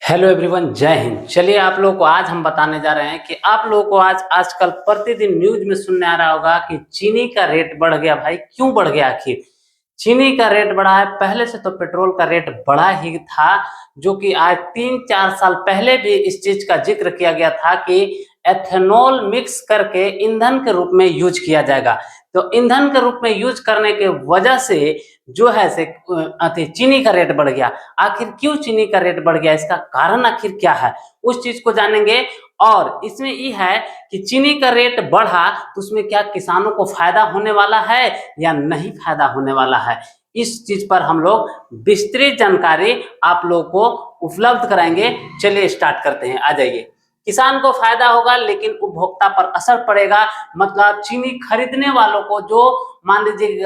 Hello everyone, जय हिंद। चलिए आप लोगों को आज हम बताने जा रहे हैं कि आप लोगों को आजकल प्रतिदिन न्यूज में सुनने आ रहा होगा कि चीनी का रेट बढ़ गया। भाई क्यों बढ़ गया? आखिर चीनी का रेट बढ़ा है। पहले से तो पेट्रोल का रेट बढ़ा ही था, जो कि आज 3-4 साल पहले भी इस चीज का जिक्र किया गया था कि एथेनॉल मिक्स करके ईंधन के रूप में यूज किया जाएगा। तो ईंधन के रूप में यूज करने के वजह से जो है से चीनी का रेट बढ़ गया। आखिर क्यों चीनी का रेट बढ़ गया, इसका कारण आखिर क्या है, उस चीज को जानेंगे। और इसमें ये है कि चीनी का रेट बढ़ा तो उसमें क्या किसानों को फायदा होने वाला है या नहीं फायदा होने वाला है, इस चीज पर हम लोग विस्तृत जानकारी आप लोगों को उपलब्ध कराएंगे। चलिए स्टार्ट करते हैं, आ जाइए। किसान को फायदा होगा लेकिन उपभोक्ता पर असर पड़ेगा। मतलब चीनी खरीदने वालों को, जो मान लीजिए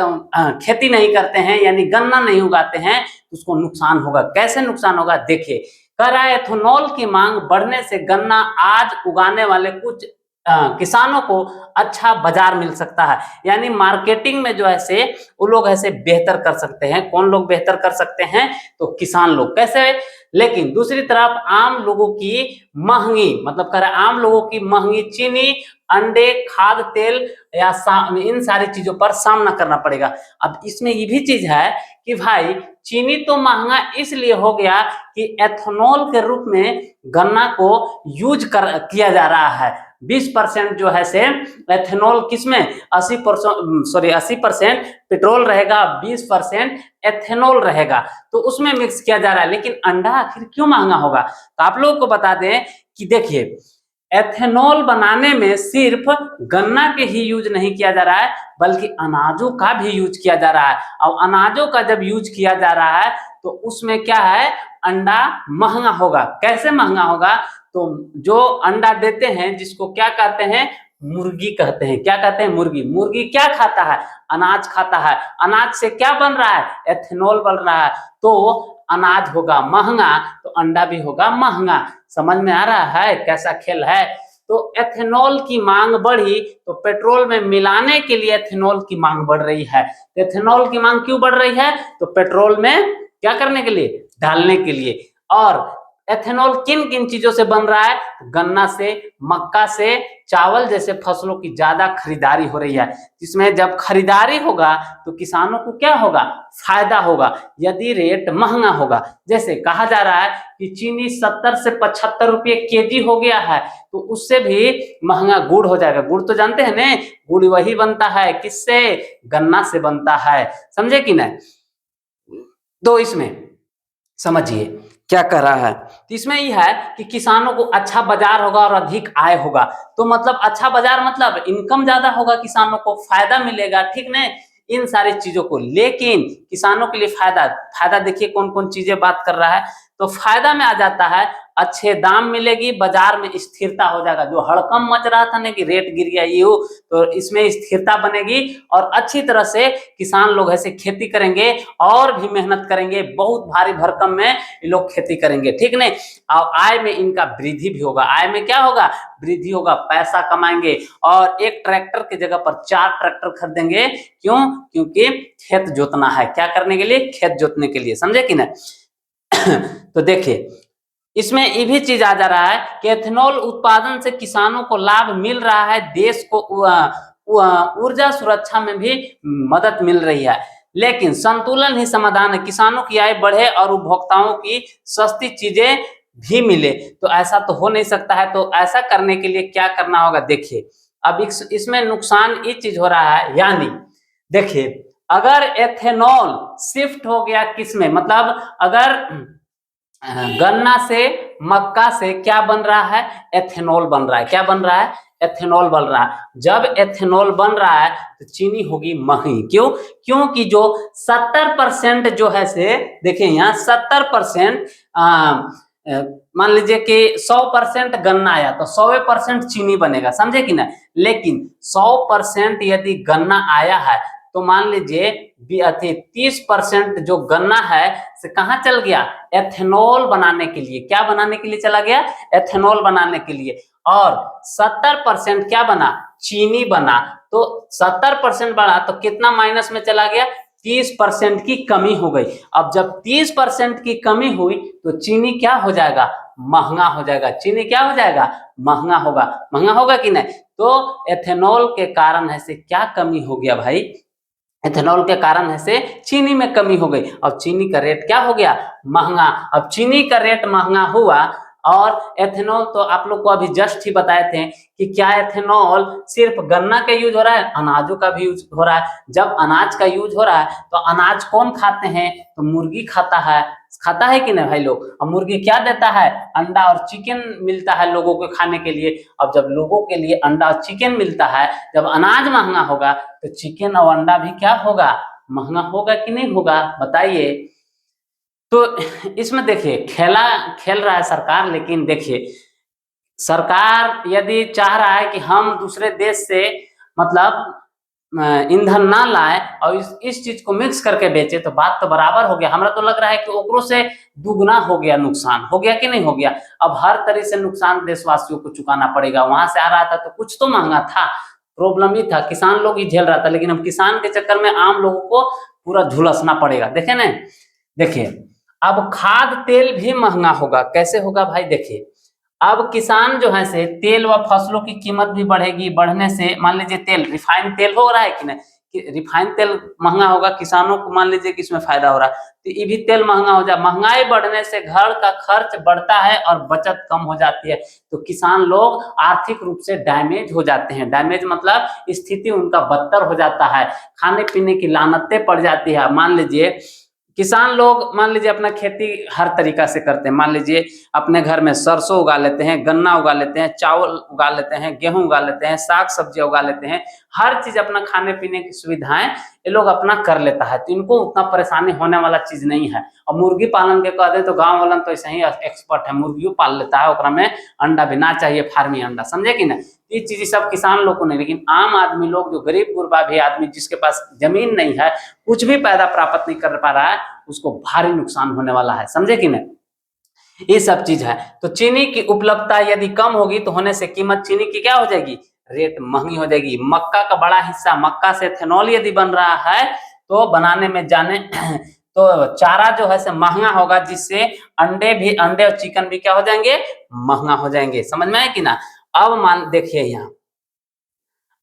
खेती नहीं करते हैं यानी गन्ना नहीं उगाते हैं, उसको नुकसान होगा। कैसे नुकसान होगा देखिए। कह रहा है एथेनॉल की मांग बढ़ने से गन्ना आज उगाने वाले कुछ किसानों को अच्छा बाजार मिल सकता है। यानी मार्केटिंग में जो है से वो लोग ऐसे बेहतर कर सकते हैं। कौन लोग बेहतर कर सकते हैं? तो किसान लोग। कैसे? लेकिन दूसरी तरफ आम लोगों की महंगी, मतलब कह रहा है आम लोगों की महंगी चीनी, अंडे, खाद्य तेल या इन सारी चीजों पर सामना करना पड़ेगा। अब इसमें ये भी चीज है कि भाई चीनी तो महंगा इसलिए हो गया कि एथेनॉल के रूप में गन्ना को यूज किया जा रहा है। 20% जो है से एथेनॉल किसमें, 80% पेट्रोल रहेगा, 20% एथेनॉल रहेगा, तो उसमें मिक्स किया जा रहा है। लेकिन अंडा आखिर क्यों महंगा होगा? तो आप लोगों को बता दें कि देखिए, एथेनॉल बनाने में सिर्फ गन्ना के ही यूज नहीं किया जा रहा है बल्कि अनाजों का भी यूज किया जा रहा है। और अनाजों का जब यूज किया जा रहा है तो उसमें क्या है, अंडा महंगा होगा। कैसे महंगा होगा? तो जो अंडा देते हैं जिसको क्या कहते हैं, मुर्गी कहते हैं। क्या कहते हैं? मुर्गी। मुर्गी क्या खाता है? अनाज खाता है। अनाज से क्या बन रहा है? एथेनॉल बन रहा है। तो अनाज होगा महंगा तो अंडा भी होगा महंगा। समझ में आ रहा है कैसा खेल है? तो एथेनॉल की मांग बढ़ी तो पेट्रोल में मिलाने के लिए एथेनॉल की मांग बढ़ रही है। एथेनॉल की मांग क्यों बढ़ रही है? तो पेट्रोल में क्या करने के लिए, डालने के लिए। और एथेनॉल किन किन चीजों से बन रहा है? गन्ना से, मक्का से, चावल जैसे फसलों की ज्यादा खरीदारी हो रही है। इसमें जब खरीदारी होगा तो किसानों को क्या होगा, फायदा होगा। यदि रेट महंगा होगा, जैसे कहा जा रहा है कि चीनी 70 से 75 रुपये केजी हो गया है, तो उससे भी महंगा गुड़ हो जाएगा। गुड़ तो जानते हैं ना, गुड़ वही बनता है किससे, गन्ना से बनता है। समझे कि नहीं? तो इसमें समझिए क्या कर रहा है। तो इसमें यह है कि किसानों को अच्छा बाजार होगा और अधिक आय होगा। तो मतलब अच्छा बाजार मतलब इनकम ज्यादा होगा, किसानों को फायदा मिलेगा, ठीक न, इन सारी चीजों को। लेकिन किसानों के लिए फायदा, फायदा देखिए कौन कौन चीजें बात कर रहा है। तो फायदा में आ जाता है अच्छे दाम मिलेगी, बाजार में स्थिरता हो जाएगा। जो हड़कम मच रहा था ना कि रेट गिर गया ये हो, तो इसमें स्थिरता बनेगी और अच्छी तरह से किसान लोग ऐसे खेती करेंगे और भी मेहनत करेंगे। बहुत भारी भरकम में ये लोग खेती करेंगे, ठीक नहीं। और आय में इनका वृद्धि भी होगा। आय में क्या होगा, वृद्धि होगा, पैसा कमाएंगे। और एक ट्रैक्टर की जगह पर 4 ट्रैक्टर खरीदेंगे। क्यों? क्योंकि खेत जोतना है। क्या करने के लिए? खेत जोतने के लिए। समझे कि नहीं? तो देखिए इसमें ये भी चीज आ जा रहा है कि एथेनॉल उत्पादन से किसानों को लाभ मिल रहा है, देश को ऊर्जा सुरक्षा में भी मदद मिल रही है। लेकिन संतुलन ही समाधान है। किसानों की आय बढ़े और उपभोक्ताओं की सस्ती चीजें भी मिले, तो ऐसा तो हो नहीं सकता है। तो ऐसा करने के लिए क्या करना होगा देखिए। अब इसमें नुकसान ये चीज हो रहा है, यानी देखिए अगर एथेनॉल शिफ्ट हो गया किसमें, मतलब अगर गन्ना से, मक्का से क्या बन रहा है, एथेनॉल बन रहा है। क्या बन रहा है? एथेनॉल बन रहा है। जब एथेनॉल बन रहा है तो चीनी होगी महंगी। क्यों? क्योंकि जो 70% जो है से, देखिए यहाँ 70%, मान लीजिए कि 100% गन्ना आया तो 100% चीनी बनेगा। समझे कि ना? लेकिन 100% यदि गन्ना आया है तो मान लीजिए 30% जो गन्ना है से कहाँ चल गया, एथेनॉल बनाने के लिए। क्या बनाने के लिए चला गया? एथेनॉल बनाने के लिए। और 70% क्या बना, चीनी बना। तो 70% बढ़ा तो कितना माइनस में चला गया, 30% की कमी हो गई। अब जब 30% की कमी हुई तो चीनी क्या हो जाएगा, महंगा हो जाएगा, चीनी क्या हो जाएगा, महंगा होगा कि नहीं। तो एथेनॉल के कारण ऐसे क्या कमी हो गया भाई, एथेनॉल के कारण से चीनी में कमी हो गई। अब चीनी का रेट क्या हो गया, महंगा। अब चीनी का रेट महंगा हुआ और एथेनॉल तो आप लोग को अभी जस्ट ही बताए थे कि क्या एथेनॉल सिर्फ गन्ना का यूज हो रहा है, अनाजों का भी यूज हो रहा है। जब अनाज का यूज हो रहा है तो अनाज कौन खाते हैं, तो मुर्गी खाता है कि नहीं भाई लोग। अब मुर्गी क्या देता है, अंडा और चिकन मिलता है लोगों को खाने के लिए। अब जब लोगों के लिए अंडा और चिकन मिलता है, जब अनाज महंगा होगा तो चिकन और अंडा भी क्या होगा, महंगा होगा कि नहीं होगा, बताइए। तो इसमें देखिए खेल रहा है सरकार, लेकिन देखिए सरकार यदि चाह रहा है कि हम दूसरे देश से मतलब ईंधन ना लाए और इस चीज को मिक्स करके बेचे, तो बात तो बराबर हो गया। हमरा तो लग रहा है कि ओकरों से दुगना हो गया नुकसान, हो गया कि नहीं हो गया। अब हर तरह से नुकसान देशवासियों को चुकाना पड़ेगा। वहां से आ रहा था तो कुछ तो महंगा था, प्रॉब्लम ही था, किसान लोग ही झेल रहा था, लेकिन अब किसान के चक्कर में आम लोगों को पूरा झुलसना पड़ेगा। देखे ना, देखिए अब खाद तेल भी महंगा होगा। कैसे होगा भाई, देखिए अब किसान जो है से तेल व फसलों की कीमत भी बढ़ेगी। बढ़ने से मान लीजिए तेल, रिफाइंड तेल हो रहा है कि नहीं, कि रिफाइंड तेल महंगा होगा, किसानों को मान लीजिए कि इसमें फायदा हो रहा है, तो ये भी तेल महंगा हो जाए। महंगाई बढ़ने से घर का खर्च बढ़ता है और बचत कम हो जाती है, तो किसान लोग आर्थिक रूप से डैमेज हो जाते हैं। डैमेज मतलब स्थिति उनका बदतर हो जाता है, खाने पीने की लानतें पड़ जाती है। मान लीजिए किसान लोग, मान लीजिए अपना खेती हर तरीका से करते हैं। मान लीजिए अपने घर में सरसों उगा लेते हैं, गन्ना उगा लेते हैं, चावल उगा लेते हैं, गेहूं उगा लेते हैं, साग सब्जियां उगा लेते हैं। हर चीज अपना खाने पीने की सुविधाएं ये लोग अपना कर लेता है, तो इनको उतना परेशानी होने वाला चीज नहीं है। और मुर्गी पालन के कहते तो गाँव वालन तो ऐसे ही एक्सपर्ट है, मुर्गियों पाल लेता है, ओकरा में अंडा भी ना चाहिए, फार्मी अंडा, समझे कि नहीं। ये चीज सब किसान लोग को नहीं, लेकिन आम आदमी लोग, जो गरीब गुरबा भी आदमी जिसके पास जमीन नहीं है, कुछ भी पैदा प्राप्त नहीं कर पा रहा है, उसको भारी नुकसान होने वाला है, समझे कि नहीं। ये सब चीज है। तो चीनी की उपलब्धता यदि कम होगी तो होने से कीमत चीनी की क्या हो जाएगी, रेट महंगी हो जाएगी। मक्का का बड़ा हिस्सा, मक्का से एथेनॉल यदि बन रहा है तो बनाने में जाने तो चारा जो है से महंगा होगा, जिससे अंडे और चिकन भी क्या हो जाएंगे, महंगा हो जाएंगे। समझ में आए कि ना। अब मान देखिए यहाँ,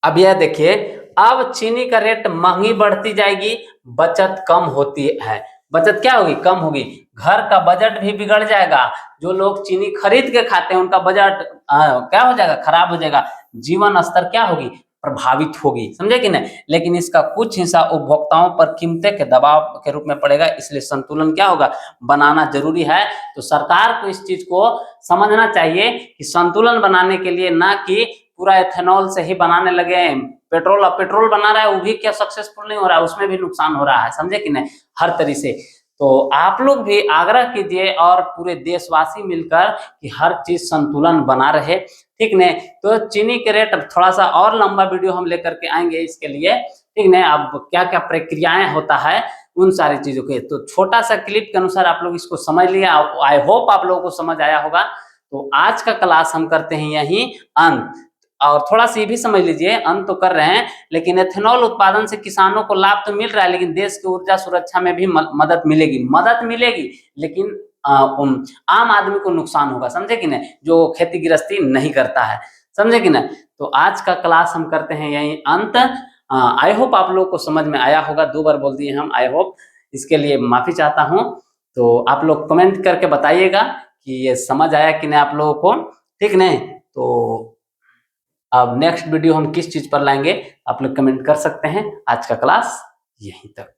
अब यह देखिए, अब चीनी का रेट महंगी बढ़ती जाएगी, बचत कम होती है। बचत क्या होगी, कम होगी। घर का बजट भी बिगड़ जाएगा। जो लोग चीनी खरीद के खाते हैं उनका बजट क्या हो जाएगा, खराब हो जाएगा। जीवन स्तर क्या होगी, प्रभावित होगी, समझे कि नहीं। लेकिन इसका कुछ हिस्सा उपभोक्ताओं पर कीमतें के दबाव के रूप में पड़ेगा, इसलिए संतुलन क्या होगा, बनाना जरूरी है। तो सरकार को इस चीज को समझना चाहिए कि संतुलन बनाने के लिए, ना कि पूरा एथेनॉल से ही बनाने लगे। पेट्रोल बना रहा है, वो भी क्या सक्सेसफुल नहीं हो रहा है, उसमें भी नुकसान हो रहा है, समझे कि नहीं, हर तरह से। तो आप लोग भी आग्रह कीजिए और पूरे देशवासी मिलकर कि हर चीज संतुलन बना रहे, ठीक नहीं। तो चीनी के रेट थोड़ा सा और लंबा वीडियो हम लेकर के आएंगे इसके लिए, ठीक नहीं। अब क्या क्या प्रक्रियाएं होता है उन सारी चीजों के, तो छोटा सा क्लिप के अनुसार आप लोग इसको समझ लिया। आई होप आप लोगों को समझ आया होगा। तो आज का क्लास हम करते हैं यहीं अंत। और थोड़ा सा ये भी समझ लीजिए, अंत तो कर रहे हैं, लेकिन एथेनॉल उत्पादन से किसानों को लाभ तो मिल रहा है, लेकिन देश की ऊर्जा सुरक्षा में भी मदद मिलेगी, लेकिन आम आदमी को नुकसान होगा, समझे कि नहीं, जो खेती गृहस्थी नहीं करता है, समझे कि नहीं। तो आज का क्लास हम करते हैं यहीं अंत। आई होप आप लोगों को समझ में आया होगा। 2 बार बोल दिए हम आई होप, इसके लिए माफी चाहता हूँ। तो आप लोग कमेंट करके बताइएगा कि ये समझ आया कि नहीं आप लोगों को, ठीक नहीं। तो अब नेक्स्ट वीडियो हम किस चीज पर लाएंगे आप लोग कमेंट कर सकते हैं। आज का क्लास यहीं तक।